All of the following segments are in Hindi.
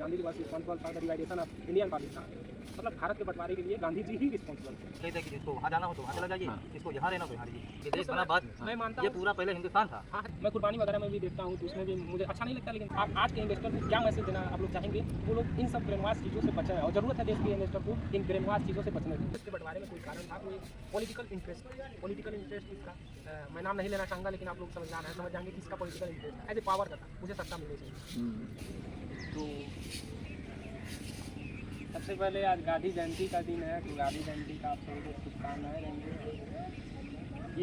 Gandhi ji was responsible for the डिवाइडेशन of India and Pakistan. मतलब भारत के बंटवारे के लिए गांधी जी ही रिस्पॉन्सिबल थे। कहते हैं कि जिसको वहाँ जाना हो तो वहाँ चला जाइए, जिसको यहाँ रहना हो तो यहाँ रहिए। ये देश बना बाद में। मैं मानता ये हूँ पूरा पहले हिंदुस्तान था। हाँ, मैं कुर्बानी वगैरह में भी देखता हूँ तो उसमें भी मुझे अच्छा नहीं लगता, लेकिन आप आज के इन्वेस्टर को क्या मैसेज देना आप लोग चाहेंगे? वो लोग इन सब ब्रेनवाश चीज़ों से बचें और ज़रूरत है देश के इन्वेस्टर को इन ब्रेनवाश चीज़ों से बचने की। इसके बंटवारे में कोई कारण था, कोई पॉलिटिकल इंटरेस्ट इसका मैं नाम नहीं लेना चाहूँगा, लेकिन आप लोग समझ जाएंगे कि इसका political interest as a power का था, मुझे सत्ता मिलनी चाहिए। तो सबसे पहले आज गांधी जयंती का दिन है, तो गांधी जयंती का आप सभी को शुभकामनाएं रहेंगे।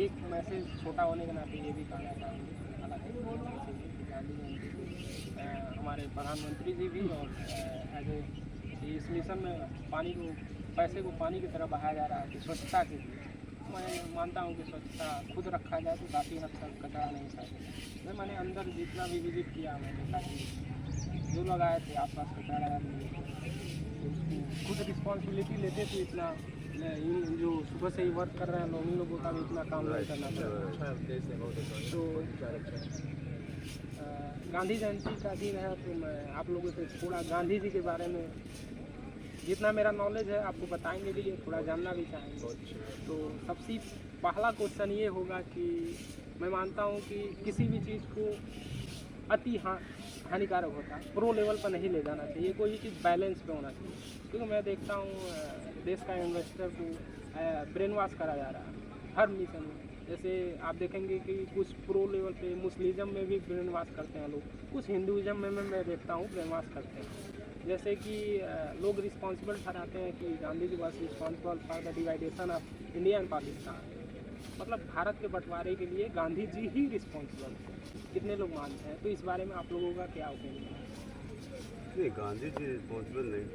एक मैसेज छोटा होने के नाते ये भी कहना चाहूँगी, हालांकि गांधी जयंती हमारे प्रधानमंत्री जी भी और एज ए इस मिशन में पैसे को पानी की तरह बहाया जा रहा है कि स्वच्छता के लिए मैं मानता हूँ कि स्वच्छता खुद रखा जाए तो काफ़ी हद तक कचरा नहीं फैलेगा। मैंने अंदर जितना भी विजिट किया मैंने काफ़ी जो लोग आए थे आसपास कचरा लगा दिए, खुद रिस्पॉन्सिबिलिटी लेते थे इतना इन जो सुबह से ही वर्क कर रहे हैं लोग, इन लोगों का भी इतना काम नहीं करना पड़ा। तो गांधी जयंती का दिन है तो मैं आप लोगों से थोड़ा गांधी जी के बारे में जितना मेरा नॉलेज है आपको बताएंगे भी, थोड़ा जानना भी चाहेंगे। तो सबसे पहला क्वेश्चन ये होगा कि मैं मानता हूँ कि किसी भी चीज़ को अति हानिकारक होता है, प्रो लेवल पर नहीं ले जाना चाहिए, कोई चीज़ बैलेंस पे होना चाहिए। क्योंकि मैं देखता हूँ देश का इन्वेस्टर को ब्रेन वॉश करा जा रहा है हर मिशन में। जैसे आप देखेंगे कि कुछ प्रो लेवल पे मुस्लिज्म में भी ब्रेन वॉश करते हैं लोग, कुछ हिंदुज़म में मैं देखता हूँ ब्रेन वॉश करते हैं। जैसे कि लोग रिस्पॉन्सिबल ठहराते हैं कि Gandhi ji was responsible for the डिवाइडेशन of India and Pakistan. मतलब भारत के बंटवारे के लिए गांधी जी ही रिस्पॉन्सिबल थे, कितने लोग मानते हैं? तो इस बारे में आप लोगों का क्या ओपिनियन है? नहीं, गांधी जी रिस्पॉन्सिबल नहीं,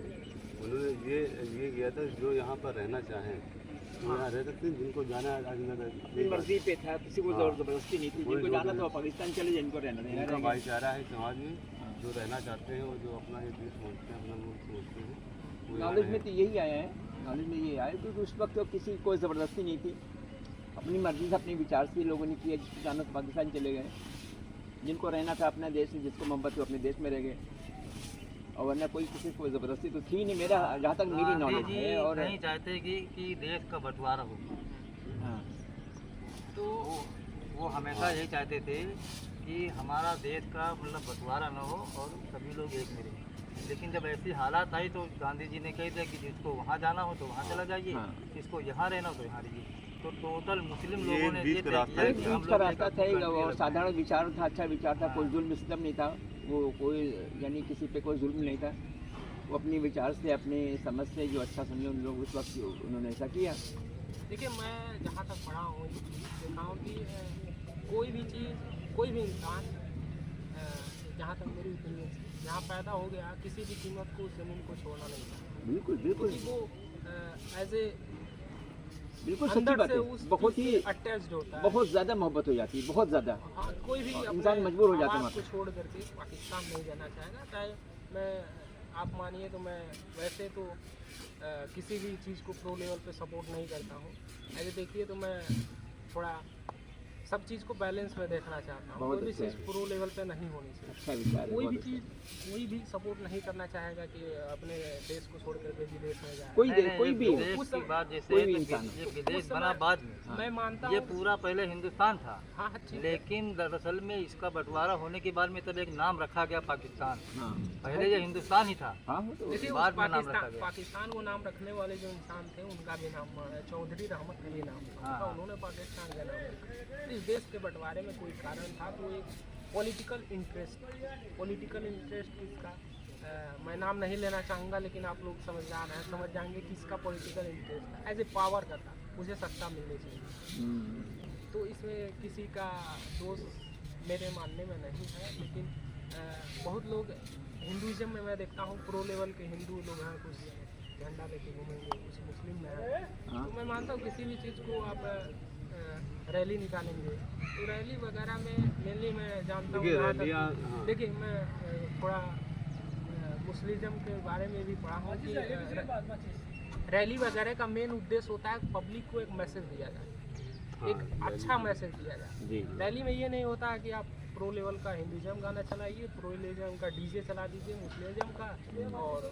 उन्होंने ये किया था जो यहाँ पर रहना चाहें यहाँ रह सकते हैं, जिनको जाना मर्जी पे था, किसी को जबरदस्ती नहीं थी, जिनको जाना तो पाकिस्तान चले जाए, जिनको रहना उनका भाईचारा है समाज में, जो रहना चाहते हैं और जो अपना ये देश समझते हैं, अपना मुल्क समझते हैं। नॉलेज में तो यही आया है, नॉलेज में ये आया क्योंकि उस वक्त तो किसी को ज़बरदस्ती नहीं थी, अपनी मर्जी से अपने विचार से लोगों ने किया। जिसको जाना तो पाकिस्तान चले गए, जिनको रहना था अपने देश में, जिसको मोहब्बत हो अपने देश में रह गए, और वरना कोई किसी को ज़बरदस्ती तो थी नहीं, मेरा जहाँ तक मेरी नॉलेज है। और नहीं चाहते कि देश का बंटवारा हो। हाँ, तो वो हमेशा यही चाहते थे कि हमारा देश का मतलब बंटवारा न हो और सभी लोग एक में रहें। लेकिन जब ऐसी हालात आई तो गांधी जी ने कह दिया कि जिसको वहाँ जाना हो तो वहाँ चला जाइए, जिसको यहाँ रहना हो तो यहाँ रहिए। तो टोटल मुस्लिम लोगों ने बीच का रास्ता था और साधारण विचार था, अच्छा विचार था, कोई जुल्म इस्लाम नहीं था, वो कोई यानी किसी पे कोई जुल्म नहीं था। वो अपने विचार से अपने समझ से जो अच्छा समझे उन लोग उस वक्त उन्होंने ऐसा किया। देखिए, मैं जहाँ तक पढ़ा हूँ देखा हूँ कि कोई भी चीज़, कोई भी इंसान जहाँ तक मेरी ओपिनियन से जहाँ पैदा हो गया किसी भी कीमत को उस ज़मीन को छोड़ना नहीं चाहिए। बिल्कुल बिल्कुल, वो एज ए बिल्कुल सच्ची बात है, बहुत ही अटैच्ड होता है, बहुत ज़्यादा मोहब्बत हो जाती है, बहुत ज़्यादा। हाँ, कोई भी इंसान मजबूर हो जाता है को छोड़ करके पाकिस्तान नहीं जाना चाहेगा। चाहे मैं आप मानिए तो मैं वैसे तो किसी भी चीज़ को प्रो लेवल पे सपोर्ट नहीं करता हूँ। ऐसे देखिए तो मैं थोड़ा सब चीज़ को बैलेंस में देखना चाहता हूँ, कोई भी चीज़ प्रो लेवल पे नहीं होनी चाहिए। कोई भी चीज़ कोई भी सपोर्ट नहीं करना चाहेगा कि अपने देश को छोड़ करके विदेश में जाए। कोई भी देश की बात जैसे कोई भी इंसान, ये विदेश बना बाद में। मैं मानता ये हूँ पूरा पहले हिंदुस्तान था। हाँ, लेकिन दरअसल में इसका बंटवारा होने के बाद में तब एक नाम रखा गया पाकिस्तान। पहले ये हिंदुस्तान ही था। देखिए, बाद में नाम रखा गया। पाकिस्तान को नाम रखने वाले जो इंसान थे उनका भी नाम चौधरी रहमत अली नाम था, उन्होंने पाकिस्तान का नाम रखा। इस देश के बंटवारे में कोई कारण था तो एक पॉलिटिकल इंटरेस्ट इसका मैं नाम नहीं लेना चाहूँगा, लेकिन आप लोग समझ जाएंगे कि इसका political interest as a power का था, मुझे सत्ता मिलनी चाहिए। तो इसमें किसी का दोष मेरे मानने में नहीं है, लेकिन बहुत लोग हिंदुज़म में मैं देखता हूँ प्रो लेवल के हिंदू लोग हैं, कुछ झंडा लेके घूमेंगे, कुछ मुस्लिम में है। तो मैं मानता हूँ किसी भी चीज़ को आप रैली निकालेंगे तो रैली वगैरह में मेनली मैं जानता हूँ, देखिए मैं थोड़ा मुस्लिम के बारे में भी पढ़ा हूँ कि रैली वगैरह का मेन उद्देश्य होता है पब्लिक को एक मैसेज दिया जाए, एक अच्छा मैसेज दिया जाए। रैली में ये नहीं होता है कि आप प्रो लेवल का हिंदुइज्म गाना चलाइए, प्रो लेवल का डीजे चला दीजिए मुस्लिम का, और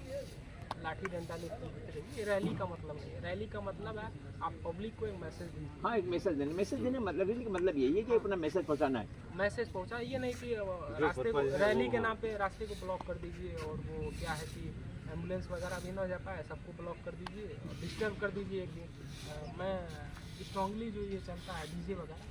लाठी डंडा लेते हुए ये रैली का मतलब नहीं है। रैली का मतलब है आप पब्लिक को एक मैसेज दीजिए। हाँ, एक मैसेज देने मतलब रैली का मतलब यही है कि अपना मैसेज पहुंचाना है। मैसेज पहुंचा, ये नहीं कि रास्ते को रैली के नाम पे रास्ते को ब्लॉक कर दीजिए, और वो क्या है कि एम्बुलेंस वगैरह भी ना जा पाए, सबको ब्लॉक कर दीजिए और डिस्टर्ब कर दीजिए एक दिन। मैं स्ट्रांगली जो ये चलता है डीजे वगैरह,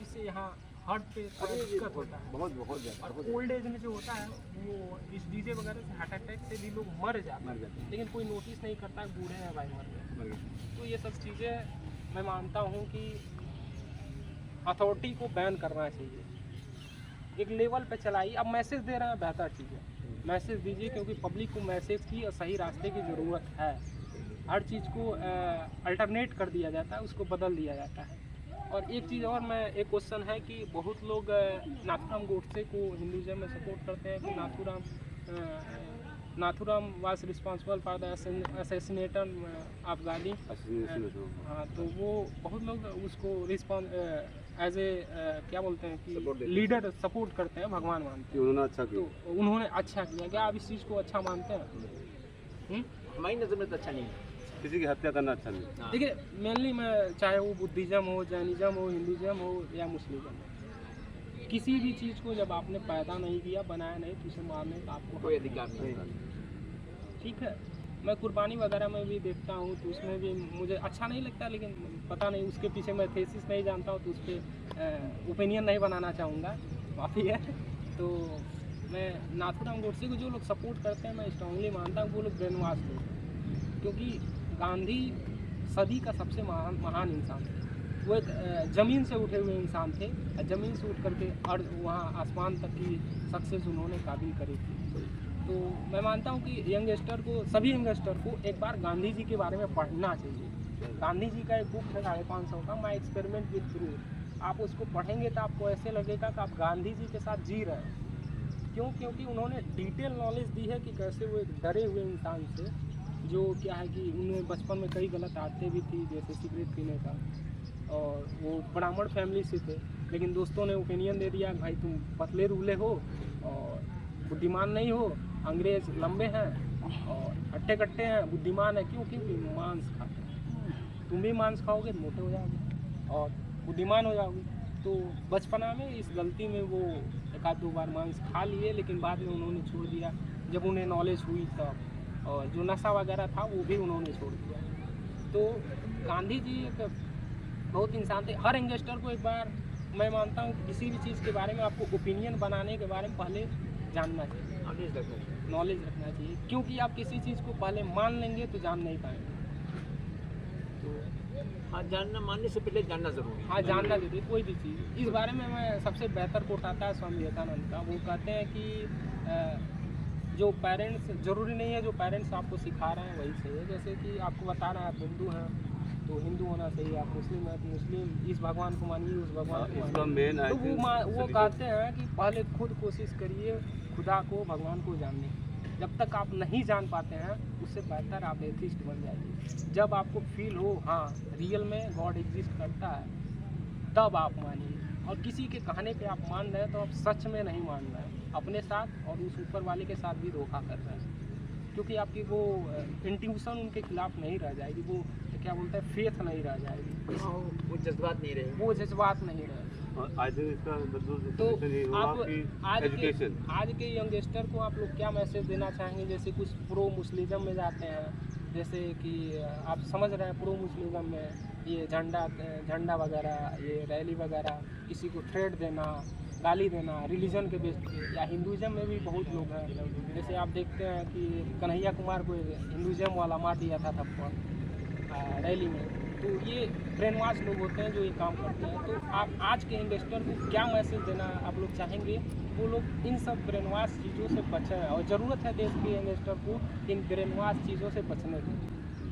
इससे यहाँ हार्ट पे दिक्कत होता है, बहुत बहुत ज़्यादा और ओल्ड एज में जो होता है वो इस डीजे वगैरह से हार्ट अटैक से भी लोग मर जाते हैं, लेकिन कोई नोटिस नहीं करता है बूढ़े हैं भाई मर गए। तो ये सब चीज़ें मैं मानता हूँ कि अथॉरिटी को बैन करना चाहिए, एक लेवल पे चलाइए। अब मैसेज दे रहे हैं, बेहतर चीज़ है, मैसेज दीजिए, क्योंकि पब्लिक को मैसेज की और सही रास्ते की ज़रूरत है। हर चीज़ को अल्टरनेट कर दिया जाता है, उसको बदल दिया जाता है। और एक चीज़ और, मैं एक क्वेश्चन है कि बहुत लोग नाथूराम गोडसे को हिंदुइज्म में सपोर्ट करते हैं कि Nathuram was responsible for the assassination of Gandhi. हाँ, तो वो बहुत लोग उसको एज ए क्या बोलते हैं कि लीडर सपोर्ट करते हैं, भगवान मानते हैं। उन्होंने अच्छा किया, तो उन्होंने अच्छा किया। क्या आप इस चीज़ को अच्छा मानते हैं? हमारी नज़र में तो अच्छा नहीं है। किसी की हत्या करना अच्छा नहीं। देखिए, मेनली मैं चाहे वो बुद्धिज़्म हो, जैनिज़्म हो, हिंदुइज्म हो या मुस्लिम, किसी भी चीज़ को जब आपने पैदा नहीं किया, बनाया नहीं, तो उसे मारने का आपको कोई अधिकार नहीं। ठीक है। मैं कुर्बानी वगैरह में भी देखता हूँ, तो उसमें भी मुझे अच्छा नहीं लगता, लेकिन पता नहीं उसके पीछे मैं थेसिस नहीं जानता हूँ, तो उस पर ओपिनियन नहीं बनाना चाहूँगा, माफ़ी है। तो मैं नाथूराम गोडसे को जो लोग सपोर्ट करते हैं, मैं स्ट्रांगली मानता हूँ वो लोग ब्रेन वॉश लोग हैं, क्योंकि गांधी सदी का सबसे महान इंसान थे। वो एक ज़मीन से उठे हुए इंसान थे, ज़मीन से उठ करके और वहाँ आसमान तक की सक्सेस उन्होंने काबिल करी थी। तो मैं मानता हूँ कि यंगस्टर को, सभी यंगस्टर को एक बार गांधी जी के बारे में पढ़ना चाहिए। गांधी जी का एक बुक है 550 का, माई एक्सपेरिमेंट विद ट्रूथ। आप उसको पढ़ेंगे तो आपको ऐसे लगेगा कि आप गांधी जी के साथ जी रहे हैं। क्यों? क्योंकि उन्होंने डिटेल नॉलेज दी है कि कैसे वो एक डरे हुए इंसान से, जो क्या है कि उन्हें बचपन में कई गलत आदतें भी थी, जैसे सिगरेट पीने का, और वो ब्राह्मण फैमिली से थे, लेकिन दोस्तों ने ओपिनियन दे दिया भाई तुम पतले रूले हो और बुद्धिमान नहीं हो, अंग्रेज लंबे हैं और हट्टे कट्टे हैं, बुद्धिमान है। क्यों? क्योंकि मांस खाते हैं, तुम भी मांस खाओगे तो मोटे हो जाओगे और बुद्धिमान हो जाओगे। तो बचपना में इस गलती में वो एक आध दो बार मांस खा लिए, लेकिन बाद में उन्होंने छोड़ दिया जब उन्हें नॉलेज हुई तब, और जो नशा वगैरह था वो भी उन्होंने छोड़ दिया। तो गांधी जी एक बहुत इंसान थे। हर यंगस्टर को एक बार, मैं मानता हूँ किसी भी चीज़ के बारे में आपको ओपिनियन बनाने के बारे में पहले जानना चाहिए, नॉलेज रखना चाहिए, क्योंकि आप किसी चीज़ को पहले मान लेंगे तो जान नहीं पाएंगे। तो हाँ, जानना, मानने से पहले जानना जरूरी है। हाँ, जानना जरूरी, कोई भी चीज़। इस बारे में मैं सबसे बेहतर कोट आता है स्वामी विवेकानंद का। वो कहते हैं कि जो पेरेंट्स, ज़रूरी नहीं है जो पेरेंट्स आपको सिखा रहे हैं वही सही है। जैसे कि आपको बता रहे हैं आप हिंदू हैं तो हिंदू होना चाहिए, आप मुस्लिम हैं तो मुस्लिम, इस भगवान को मानिए, उस भगवान को इसका मानिए। मेन तो वो कहते हैं कि पहले खुद कोशिश करिए खुदा को, भगवान को जानने की। जब तक आप नहीं जान पाते हैं, उससे बेहतर आप एथिस्ट बन जाइए। जब आपको फील हो हाँ रियल में गॉड एग्जिस्ट करता है, तब आप मानिए। और किसी के कहने पे आप मान रहे हैं तो आप सच में नहीं मान रहे हैं, अपने साथ और उस ऊपर वाले के साथ भी धोखा कर रहे हैं, क्योंकि आपकी वो इंट्यूशन उनके खिलाफ नहीं रह जाएगी, वो क्या बोलते हैं फेथ नहीं रह जाएगी, वो जज्बात नहीं रहे, वो जज्बात नहीं रहे। आई थिंक इसका तो ये हुआ आप कि आज के यंगस्टर को आप लोग क्या मैसेज देना चाहेंगे? जैसे कुछ प्रो मुस्लिम में जाते हैं, जैसे कि आप समझ रहे हैं प्रो मुस्लिम में ये झंडा वगैरह, ये रैली वगैरह, किसी को थ्रेट देना, गाली देना रिलीजन के बेस पे, या हिंदुइज्म में भी बहुत लोग हैं। जैसे आप देखते हैं कि कन्हैया कुमार को हिंदुइज्म वाला मार दिया था थप्पड़ रैली में। तो ये ब्रेन वॉश लोग होते हैं जो ये काम करते हैं। तो आप आज के इन्वेस्टर को क्या मैसेज देना आप लोग चाहेंगे? वो लोग इन सब ब्रेन वॉश चीज़ों से बचें, और ज़रूरत है देश के इन्वेस्टर को इन ब्रेन वॉश चीज़ों से बचने की।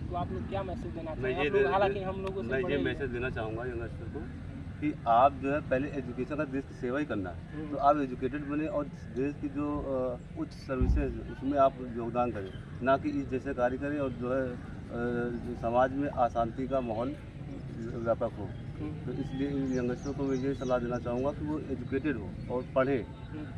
तो आप लोग क्या मैसेज देना चाहेंगे? हालांकि हम लोगों से मैं ये मैसेज देना चाहूँगा यंगस्टर को कि आप जो है पहले एजुकेशन का, देश की सेवा ही करना है, तो आप एजुकेटेड बने और देश की जो उच्च सर्विसेज उसमें आप योगदान करें, ना कि इस जैसे कार्य करें और जो है समाज में अशांति का माहौल व्यापक हो। तो इसलिए इन यंगस्टरों को मैं ये सलाह देना चाहूँगा कि वो एजुकेटेड हो और पढ़े।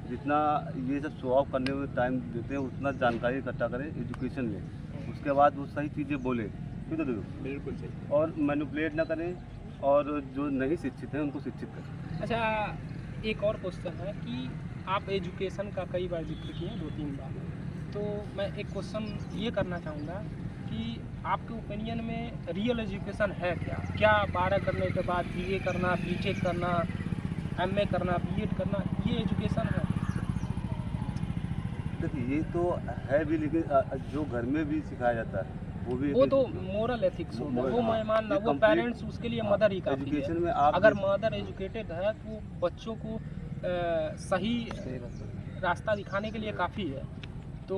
जितना ये सब शो ऑफ करने में टाइम देते हैं उतना जानकारी इकट्ठा करें एजुकेशन में, उसके बाद वो सही चीज़ें बोले, ठीक है। बिल्कुल सही। और मैनिपुलेट ना करें और जो नहीं शिक्षित हैं उनको शिक्षित करें। अच्छा, एक और क्वेश्चन है कि आप एजुकेशन का कई बार जिक्र किए 2-3 बार, तो मैं एक क्वेश्चन ये करना चाहूँगा कि आपके ओपिनियन में रियल एजुकेशन है क्या? क्या 12 करने के बाद BA करना, BTech करना, MA करना, B.Ed करना, ये एजुकेशन है? देखिए ये तो है भी, लेकिन जो घर में भी सिखाया जाता है वो तो मोरल एथिक्स होगा, वो मैं मान रहा, वो पेरेंट्स उसके लिए मदर ही काफ़ी एजुकेशन है। में आप अगर मदर एजुकेटेड है तो बच्चों को सही रास्ता दिखाने के लिए काफ़ी है। तो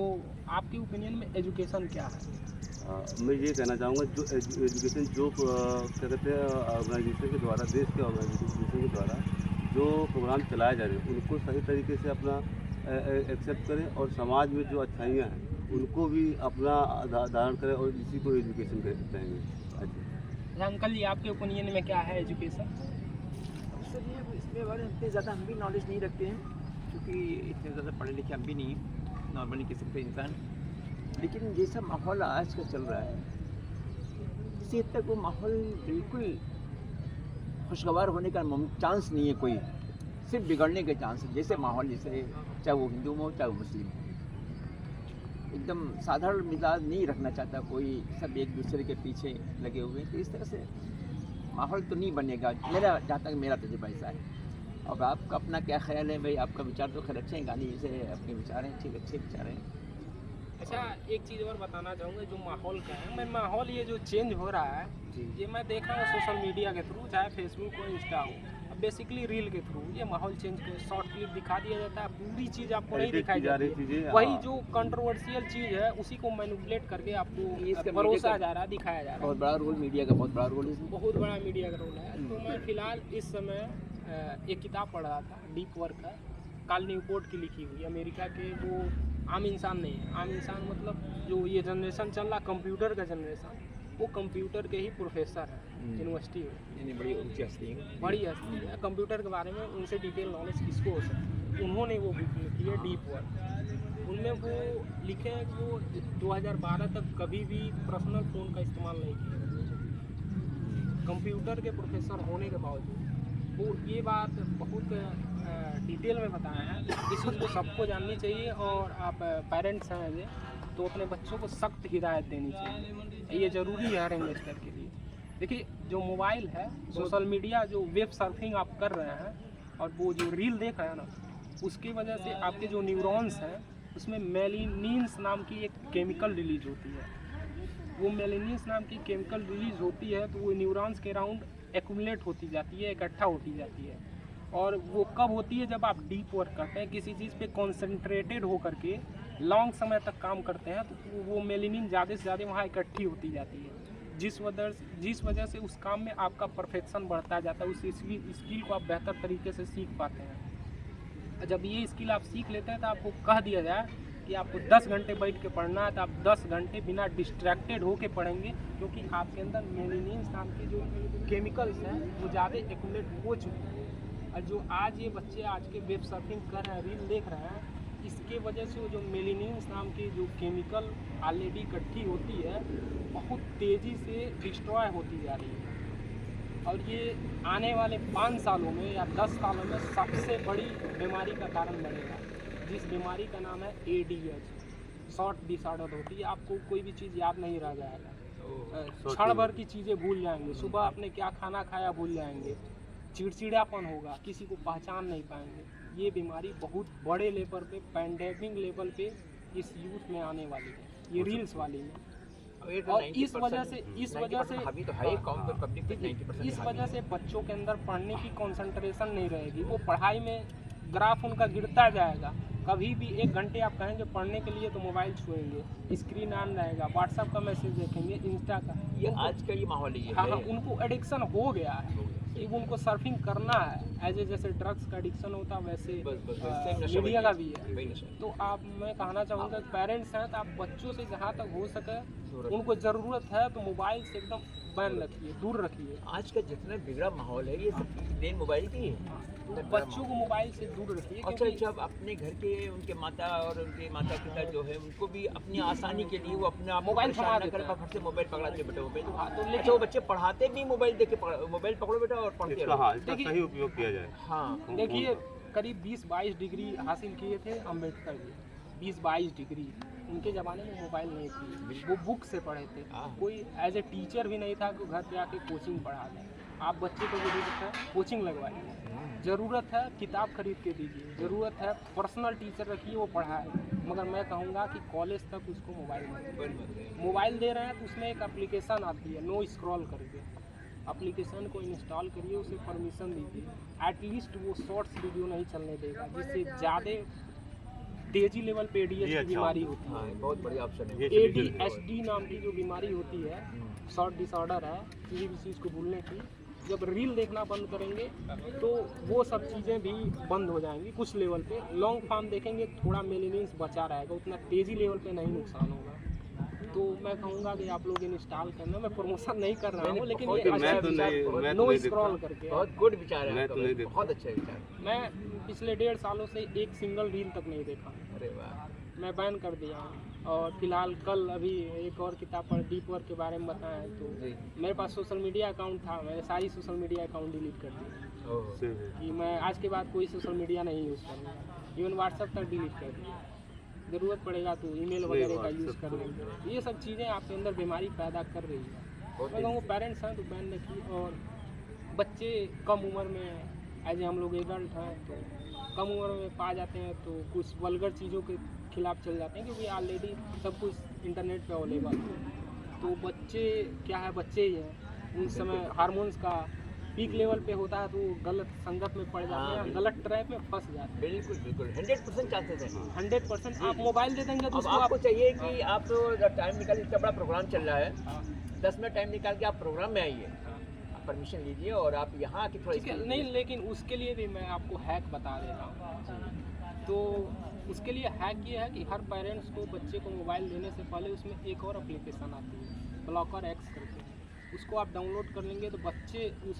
आपके ओपिनियन में एजुकेशन क्या है? मैं ये कहना चाहूँगा जो एजुकेशन जो क्या कहते हैं ऑर्गेनाइजेशन के द्वारा, देश के ऑर्गेनाइजेशन के द्वारा जो प्रोग्राम चलाए जा रहे हैं उनको सही तरीके से अपना एक्सेप्ट करें और समाज में जो अच्छाइयाँ हैं उनको भी अपना धारण करें और इसी को एजुकेशन कहेंगे। अच्छा अंकल जी, आपके ओपिनियन में क्या है एजुकेशन? सर ये इसके बारे में इतने ज़्यादा हम भी नॉलेज नहीं रखते हैं, क्योंकि इतने ज़्यादा पढ़े लिखे हम भी नहीं, नॉर्मली किस्म के इंसान। लेकिन जैसा माहौल आज का चल रहा है, इसी हद तक वो माहौल बिल्कुल खुशगवार होने का चांस नहीं है, कोई सिर्फ बिगड़ने के चांस है। जैसे माहौल, जैसे चाहे वो हिंदू हो चाहे वो मुस्लिम हो, एकदम साधारण मिजाज नहीं रखना चाहता कोई, सब एक दूसरे के पीछे लगे हुए हैं। तो इस तरह से माहौल तो नहीं बनेगा, मेरा जहाँ तक मेरा तजुर्बा ऐसा है। अब आपका अपना क्या ख्याल है भाई? आपका विचार तो खैर अच्छे हैं, गांधी जी से अपने विचार हैं, ठीक अच्छे विचार हैं। अच्छा, एक चीज़ और बताना चाहूँगा जो माहौल का है, मैं माहौल ये जो चेंज हो रहा है ये मैं देख रहा हूँ सोशल मीडिया के थ्रू, चाहे फेसबुक हो, इंस्टा हो, अब बेसिकली रील के थ्रू ये माहौल चेंज कर शॉर्ट क्लिप दिखा दिया जाता है, पूरी चीज़ आपको नहीं दिखाई जाती है। वही जो कंट्रोवर्शियल चीज़ है उसी को मैनिपुलेट करके आपको परोसा जा रहा है, दिखाया जा रहा है। बहुत बड़ा रोल मीडिया का, बहुत बड़ा रोल है इसमें। बहुत बड़ा मीडिया का रोल है। तो मैं फ़िलहाल इस समय एक किताब पढ़ रहा था, डीप वर्क है, काल न्यूपोर्ट की लिखी हुई, अमेरिका के, वो आम इंसान नहीं है, आम इंसान मतलब जो ये जनरेशन चल रहा कंप्यूटर का जनरेशन, वो कंप्यूटर के ही प्रोफेसर है यूनिवर्सिटी में, बड़ी ऊँची हस्ती है, बड़ी हस्ती है कंप्यूटर के बारे में, उनसे डिटेल नॉलेज किसको हो सकती। उन्होंने वो बुक लिखी है डीप वर्क, उनमें वो लिखे हैं कि वो 2012 तक कभी भी पर्सनल फ़ोन का इस्तेमाल नहीं किया, कंप्यूटर के प्रोफेसर होने के बावजूद। वो ये बात बहुत डिटेल में बताया है, इस चीज़ को सबको जाननी चाहिए। और आप पेरेंट्स हैं ये, तो अपने बच्चों को सख्त हिदायत देनी चाहिए, ये ज़रूरी है हर इन्वेस्टर के लिए। देखिए जो मोबाइल है, सोशल मीडिया, जो वेब सर्फिंग आप कर रहे हैं और वो जो रील देख रहे हैं ना, उसकी वजह से आपके जो न्यूरॉन्स हैं उसमें मेलानिन्स नाम की एक केमिकल रिलीज होती है। वो मेलानिन्स नाम की केमिकल रिलीज होती है तो वो न्यूरॉन्स के अराउंड एक्यूमुलेट होती जाती है, इकट्ठा होती जाती है। और वो कब होती है? जब आप डीप वर्क करते हैं, किसी चीज़ पे कॉन्सेंट्रेटेड हो करके लॉन्ग समय तक काम करते हैं, तो वो मेलानिन ज़्यादा से ज़्यादा वहाँ इकट्ठी होती जाती है, जिस वजह से उस काम में आपका परफेक्शन बढ़ता जाता है, उस स्किल को आप बेहतर तरीके से सीख पाते हैं। जब ये स्किल आप सीख लेते हैं तो आपको कह दिया जाए कि आपको 10 घंटे बैठ के पढ़ना है तो आप 10 घंटे बिना डिस्ट्रैक्टेड होके पढ़ेंगे, क्योंकि आपके अंदर मेलानिन नाम के जो केमिकल्स हैं वो ज़्यादा एक्यूमुलेट हो चुके हैं। और जो आज ये बच्चे आज के वेब सर्फिंग कर रहे हैं, रील देख रहे हैं, इसके वजह से वो जो मेलानिन नाम की जो केमिकल ऑलरेडी इकट्ठी होती है बहुत तेज़ी से डिस्ट्रॉय होती जा रही है। और ये आने वाले 5 सालों में या 10 सालों में सबसे बड़ी बीमारी का कारण बनेगा, जिस बीमारी का नाम है ADH, शॉर्ट डिसऑर्डर होती है। आपको कोई भी चीज़ याद नहीं रह जाएगा, क्षण भर की चीज़ें भूल जाएंगे, सुबह आपने क्या खाना खाया भूल जाएंगे, चिड़चिड़ापन होगा, किसी को पहचान नहीं पाएंगे। ये बीमारी बहुत बड़े लेवल पे, पैंडेमिक लेवल पे इस यूथ में आने वाली है, ये रील्स वाली में। और इस वजह से बच्चों के अंदर पढ़ने की कंसंट्रेशन नहीं रहेगी, वो पढ़ाई में ग्राफ उनका गिरता जाएगा। कभी भी 1 घंटे आप कहेंगे पढ़ने के लिए तो मोबाइल छुएंगे, स्क्रीन ऑन रहेगा, व्हाट्सएप का मैसेज देखेंगे, इंस्टा का, ये आज का ये माहौल है। हाँ, उनको एडिक्शन हो गया है। कि उनको सर्फिंग करना है एज ए, जैसे ड्रग्स का एडिक्शन होता है वैसे सेम नशा मीडिया का भी वही है। नशा तो आप, मैं कहना चाहूँगा पेरेंट्स हैं तो आप बच्चों से जहाँ तक हो सके उनको ज़रूरत है तो मोबाइल से एकदम बैन रखिए, दूर रखिए। आज का जितना बिगड़ा माहौल है ये सब देन मोबाइल की है। तो बच्चों को मोबाइल से दूर रखिए, अच्छा क्योंकि जब अपने घर के उनके माता और उनके माता पिता जो है उनको भी अपनी आसानी के लिए वो अपने आप को मोबाइल परेशान थमा ना देते कर हैं। फट से मोबाइल पकड़ाते बेटा मोबाइल। हाँ, तो अच्छा लेकिन वो बच्चे पढ़ाते भी मोबाइल देख के मोबाइल पकड़ो बेटा और पढ़ते इसका रहो। हाँ इसका देखिए- सही उपयोग किया जाए। हाँ देखिए करीब 20-22 डिग्री हासिल किए थे अम्बेडकर जी, 20-22 डिग्री। उनके ज़माने में मोबाइल नहीं थी, वो बुक से पढ़े थे। हाँ। कोई एज ए टीचर भी नहीं था कि घर पे आके कोचिंग पढ़ा दें। आप बच्चे को ज़रूरत है कोचिंग लगवाइए, ज़रूरत है किताब खरीद के दीजिए, ज़रूरत है पर्सनल टीचर रखिए वो पढ़ाए। मगर मैं कहूँगा कि कॉलेज तक उसको मोबाइल मत दें। मोबाइल दे रहे हैं तो उसमें एक एप्लीकेशन आती है नो स्क्रॉल करके, एप्लीकेशन को इंस्टॉल करिए, उसे परमिशन दीजिए। एटलीस्ट वो शॉर्ट्स वीडियो नहीं चलने देगा जिससे ज़्यादा तेजी लेवल पे ये ADHD अच्छा बीमारी होती हाँ है। बहुत बढ़िया ऑप्शन है। ये चलिए ADHD नाम की जो बीमारी होती है, शॉर्ट डिसऑर्डर है, किसी भी चीज़ को भूलने की। जब रील देखना बंद करेंगे तो वो सब चीज़ें भी बंद हो जाएंगी कुछ लेवल पे। लॉन्ग फॉर्म देखेंगे थोड़ा मेलेनियंस बचा रहेगा, उतना तेज़ी लेवल पे नहीं नुकसान होगा। तो मैं कहूँगा कि आप लोग इंस्टॉल करना, मैं प्रमोशन नहीं कर रहा हूँ लेकिन ये बहुत- मैं अच्छा तो विचार, नहीं- मैं तो नो नहीं स्क्रॉल देखता। करके। बहुत गुड विचार है मैं आपका तो नहीं भाई, देखता। बहुत अच्छा विचार। मैं पिछले 1.5 सालों से एक सिंगल रील तक नहीं देखा, अरे वाह मैं बैन कर दिया हूँ। और फिलहाल कल अभी एक और किताब पढ़, डीप वर्क के बारे में बताया है। तो जी मेरे पास सोशल मीडिया अकाउंट था, मैंने सारी सोशल मीडिया अकाउंट डिलीट कर दिया ओह से है। कि मैं आज के बाद कोई सोशल मीडिया नहीं यूज़ करूँगा। इवन व्हाट्सएप तक डिलीट कर दिया, ज़रूरत पड़ेगा तो ईमेल वगैरह का यूज़ कर लेंगे। ये सब चीज़ें आपके अंदर बीमारी पैदा कर रही है। बहुत मैं कहूँगा पेरेंट्स हैं तो बैन रखिए। और बच्चे कम उम्र में एज हम लोग एडल्ट हैं तो कम उम्र में पा जाते हैं तो कुछ वल्गर चीज़ों के खिलाफ चल जाते हैं, क्योंकि ऑलरेडी सब कुछ इंटरनेट पे अवेलेबल है। तो बच्चे क्या है, बच्चे ही हैं, उन समय हार्मोन्स का पीक लेवल पे होता है तो वो गलत संगत में पड़ जाते हैं, गलत ट्रैप में फंस जाते हैं। बिल्कुल बिल्कुल 100% चांसेस है। 100% आप मोबाइल दे देंगे तो अब उसको आपको आप चाहिए कि आप टाइम निकाल, इतना बड़ा प्रोग्राम चल रहा है, हाँ, 10 मिनट टाइम निकाल के आप प्रोग्राम में आइए, आप परमिशन लीजिए और आप यहाँ आके थोड़ा ठीक है। नहीं, लेकिन उसके लिए भी मैं आपको हैक बता दे रहा हूँ। तो उसके लिए हैक ये है कि हर पेरेंट्स को बच्चे को मोबाइल देने से पहले उसमें एक और एप्लीकेशन आती है ब्लॉकर एक्स करके, उसको आप डाउनलोड कर लेंगे तो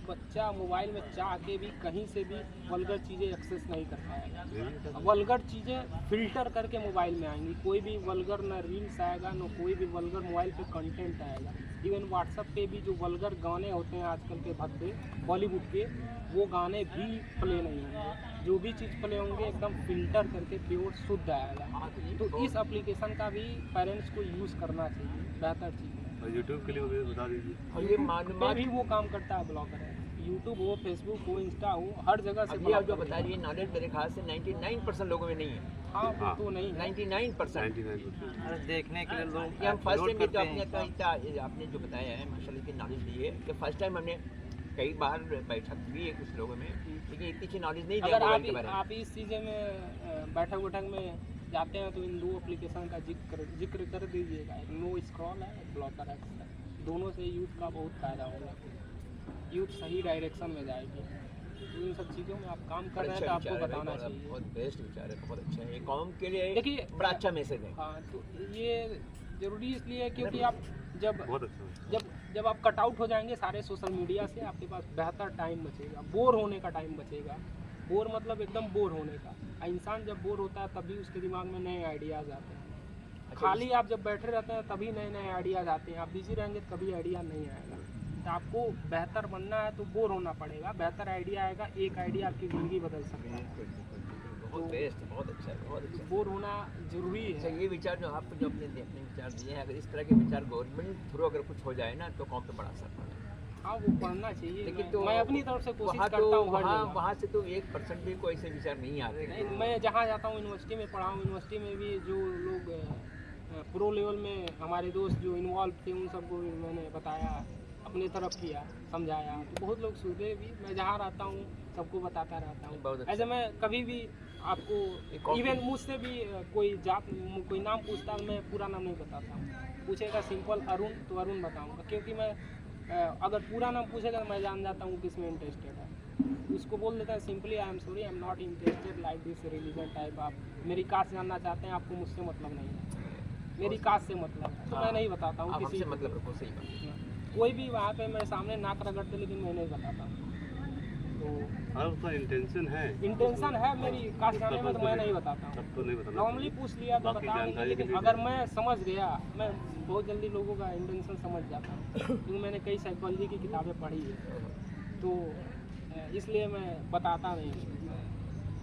बच्चा मोबाइल में चाह के भी कहीं से भी वल्गर चीज़ें एक्सेस नहीं कर पाएगा। वल्गर चीज़ें फिल्टर करके मोबाइल में आएंगी, कोई भी वल्गर ना रील्स आएगा ना कोई भी वल्गर मोबाइल पे कंटेंट आएगा। इवन व्हाट्सएप पे भी जो वल्गर गाने होते हैं आजकल के भद्दे बॉलीवुड के, वो गाने भी प्ले नहीं होंगे। जो भी चीज़ प्ले होंगे एकदम फिल्टर करके प्योर शुद्ध आएगा। तो इस एप्लीकेशन का भी पेरेंट्स को यूज़ करना चाहिए, बेहतर चीज़ है। और यूट्यूब के लिए मुझे बता दीजिए। और ये मैं मालूमात भी वो काम करता है, ब्लॉगर है। यूट्यूब हो, फेसबुक हो, इंस्टा हो, हर जगह से अब ये आप जो block बता रही है नॉलेज मेरे ख्याल से 99% लोगों में नहीं है। हाँ, वो तो नहीं है। 99% 99%। अरे देखने के लिए लोग ये हम फर्स्ट अपलोड टाइम ये तो करते हैं। अपने आपने जो बताया है माशाल्लाह की नॉलेज दी है कि फर्स्ट टाइम हमने कई बार बैठक भी है कुछ लोगों में, लेकिन इतनी अच्छी नॉलेज नहीं दिया अगर मोबाइल के बारे में। आप इस चीज़ें में बैठक में जाते हैं तो इन 2 एप्लीकेशन का जिक्र कर दीजिएगा। एक नो स्क्रॉल है, एक ब्लॉकर एक्स है। दोनों से यूथ का बहुत फ़ायदा होगा, यूथ सही डायरेक्शन में जाएगी। तो इन सब चीज़ों में आप काम कर रहे हैं तो आपको विचार है, बताना बहुत- चाहिए। बहुत बेस्ट विचार है, बहुत अच्छा है, ये कौम के लिए देखिए, बड़ा अच्छा मैसेज है। हाँ, तो ये ज़रूरी इसलिए है क्योंकि आप बहुत अच्छा। जब आप कट आउट हो जाएंगे सारे सोशल मीडिया से, आपके पास बेहतर टाइम बचेगा, बोर होने का टाइम बचेगा। बोर मतलब एकदम बोर होने का। इंसान जब बोर होता है तभी उसके दिमाग में नए आइडियाज़ आते हैं। खाली आप जब बैठे रहते हैं तभी नए नए आइडियाज़ आते हैं। आप बिजी रहेंगे तो कभी आइडिया नहीं आएगा। तो आपको बेहतर बनना है तो बोर होना पड़ेगा, बेहतर आइडिया आएगा। एक आइडिया आपकी ज़िंदगी बदल सकता है। बिल्कुल, बिल्कुल, बिल्कुल, बहुत बेस्ट, बहुत अच्छा है, बहुत अच्छा है। बोर होना ज़रूरी अच्छा, है। ये विचार जो आपको जो अपने विचार दिए हैं, अगर इस तरह के विचार गवर्नमेंट थ्रू अगर कुछ हो जाए ना तो कौम पे बड़ा असर पड़ेगा। हाँ, वो पढ़ना चाहिए। लेकिन तो मैं अपनी तरफ से कोशिश वहाँ करता हूँ हर वहाँ जगह। वहाँ से तो 1% भी कोई ऐसे विचार नहीं आते। नहीं, मैं जहाँ जाता हूँ यूनिवर्सिटी में पढ़ा हूँ, यूनिवर्सिटी में भी जो लोग प्रो लेवल में हमारे दोस्त जो इन्वॉल्व थे उन सबको भी मैंने बताया, अपने तरफ किया, समझाया। तो बहुत लोग सुधरे भी। मैं जहाँ रहता हूँ सबको बताता रहता बहुत हूँ। अच्छा। ऐसे मैं कभी भी आपको इवन मुझसे भी कोई कोई नाम पूछता है, मैं पूरा नाम नहीं बताता हूँ। पूछेगा सिंपल अरुण तो अरुण बताऊँगा, क्योंकि मैं अगर पूरा नाम पूछेगा तो मैं जान जाता हूँ किस में इंटरेस्टेड है। उसको बोल देता है simply I am sorry I am not interested like this religion type. आप मेरी कास्ट जानना चाहते हैं, आपको मुझसे मतलब नहीं है, मेरी कास्ट से मतलब है, तो मैं नहीं बताता हूँ आप किसी हमसे मतलब रखो, सही बात। कोई भी वहाँ पे मैं सामने नाक रगड़ते, लेकिन मैं नहीं बताता। तो हाँ उसका इंटेंशन है, इंटेंशन है मेरी कास्ट जाने में, तो मैं नहीं बताता हूँ। सबको नहीं बताना नॉर्मली पूछ लिया तो बाकी बता देंगे, जानकारी के लेकिन लिए अगर मैं समझ गया, मैं बहुत जल्दी लोगों का इंटेंशन समझ जाता हूँ क्योंकि मैंने कई साइकोलॉजी की किताबें पढ़ी है, तो इसलिए मैं बताता नहीं हूँ।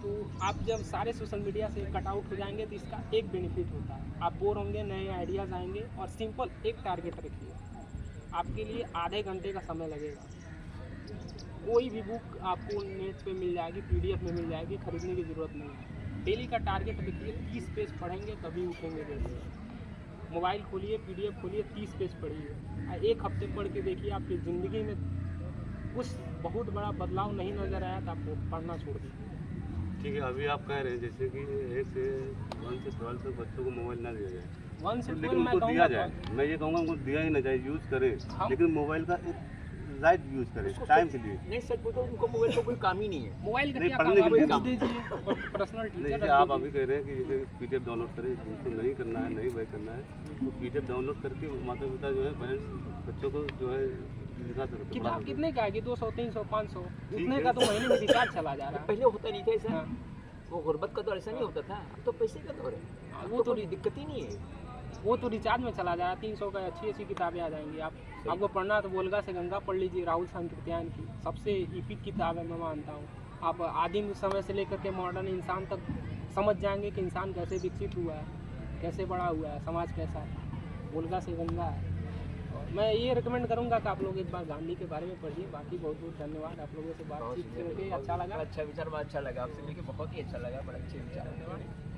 तो आप जब सारे सोशल मीडिया से कट आउट हो जाएंगे तो इसका एक बेनिफिट होता है, आप बोर होंगे, नए आइडियाज़ आएंगे। और सिंपल एक टारगेट रखिए, आपके लिए आधे घंटे का समय लगेगा। कोई भी बुक आपको नेट पे मिल जाएगी, PDF में मिल जाएगी, खरीदने की ज़रूरत नहीं है। डेली का टारगेट रखिए, 30 पेज पढ़ेंगे तभी उठेंगे जैसे। मोबाइल खोलिए, PDF खोलिए, 30 पेज पढ़िए, एक हफ्ते पढ़ के देखिए आपकी ज़िंदगी में कुछ बहुत बड़ा बदलाव नहीं नज़र आया तो आपको पढ़ना छोड़ दीजिए। ठीक है। अभी आप कह रहे हैं जैसे कि 1 से 1 से 12 तक बच्चों को मोबाइल ना दिया जाए, 1 से 12 लेकिन मैं उनको दिया कहूँगा जाए, मैं ये कहूँगा उनको दिया ही ना जाए, यूज़ करें, हम- लेकिन मोबाइल का एक राइट यूज़ करें टाइम के लिए। नहीं सच बोलो, उनको मोबाइल का कोई काम ही नहीं है। मोबाइल का नहीं, क्या पढ़ने काम, के लिए आप काम। दीजिए और पर्सनल नहीं, टीचर जैसे रख आप दीजिए। अभी कह रहे हैं कि जैसे PDF डाउनलोड करें, जिनको नहीं करना है, नहीं वह करना है, तो PDF डाउनलोड करके माता पिता जो है पेरेंट्स बच्चों को जो है लिखा सकते, पढ़ा किताब सकते। कितने का आएगी, 200, 300, 500, ठीक उतने है। का तो महीने में रिचार्ज चला जा रहा है। पहले होता नहीं था ऐसा, हाँ। वो गुर्बत का दौर ऐसा नहीं होता था, अब तो पैसे का दौर है, अब वो तो तो कोई दिक्कत ही नहीं है। वो तो रिचार्ज में चला जा रहा है। 300 का अच्छी अच्छी किताबें आ जाएंगी। आपको पढ़ना तो वोल्गा से गंगा पढ़ लीजिए, राहुल सांकृत्यायन की सबसे ईपिक किताब है, मैं मानता हूँ। आप आदिम समय से लेकर के मॉडर्न इंसान तक समझ जाएंगे कि इंसान कैसे विकसित हुआ है, कैसे बड़ा हुआ है, समाज कैसा है। वोल्गा से गंगा है। और मैं ये रिकमेंड करूँगा कि आप लोग एक बार गांधी के बारे में पढ़िए। बाकी बहुत बहुत धन्यवाद, आप लोगों से बातचीत करके अच्छा लगा। अच्छा विचार, बहुत अच्छा लगा आपसे मिलकर, बहुत ही अच्छा लगा, बड़ा अच्छे विचार,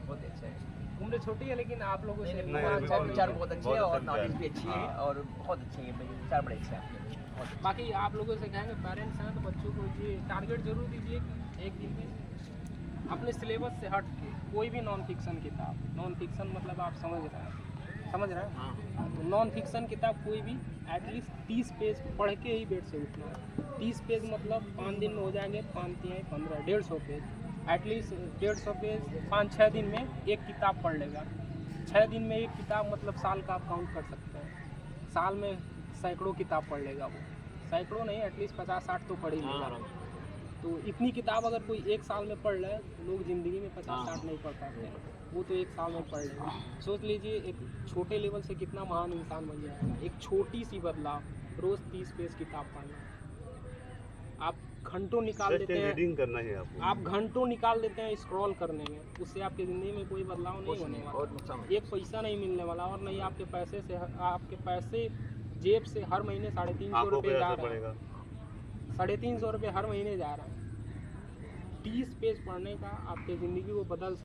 बहुत अच्छा है। उम्र छोटी है लेकिन आप लोगों से नहीं, अच्छा बहुत विचार बहुत अच्छे हैं, और अच्छा नॉलेज विचार। भी अच्छी है, हाँ। और बहुत अच्छे हैं विचार, बड़े अच्छे हैं आपके, बहुत अच्छे। बाकी आप लोगों से कहेंगे पेरेंट्स हैं तो बच्चों को ये टारगेट जरूर दीजिए कि एक दिन में अपने सिलेबस से हट के कोई भी नॉन फिक्शन किताब, नॉन फिक्शन मतलब आप समझ रहे हैं हाँ, तो नॉन फिक्शन किताब कोई भी एटलीस्ट 30 पेज पढ़ के ही बेड से उठना है। 30 पेज मतलब 5 दिन में हो जाएंगे, 5 3 15, 150 पेज, एटलीस्ट 150 पेज 5-6 दिन में एक किताब पढ़ लेगा। 6 दिन में एक किताब मतलब साल का आप काउंट कर सकते हैं। साल में सैकड़ों किताब पढ़ लेगा वो, सैकड़ों नहीं एटलीस्ट 50-60 तो पढ़ ही लेगा। तो इतनी किताब अगर कोई एक साल में पढ़ ले, लोग ज़िंदगी में 50-60 नहीं पढ़ पाते, वो तो एक साल में पढ़ लेगा। सोच लीजिए एक छोटे लेवल से कितना महान इंसान बन जाएगा। एक छोटी सी बदलाव, रोज़ 30 पेज किताब पढ़ना। आप घंटों निकाल देते हैं, रीडिंग करना है आपको। आप घंटों निकाल देते हैं स्क्रॉल करने में, उससे आपकी ज़िंदगी में कोई बदलाव नहीं होने वाला। बहुत नुकसान है। एक पैसा नहीं मिलने वाला, और नहीं आपके पैसे जेब से हर महीने 350 आंखों पे रुपये जा असर रहे हैं। पड़ेगा। 350 रुपये हर महीने जा रहा है। 30 पेज पढ़ने का आपकी ज़िंदगी को बदल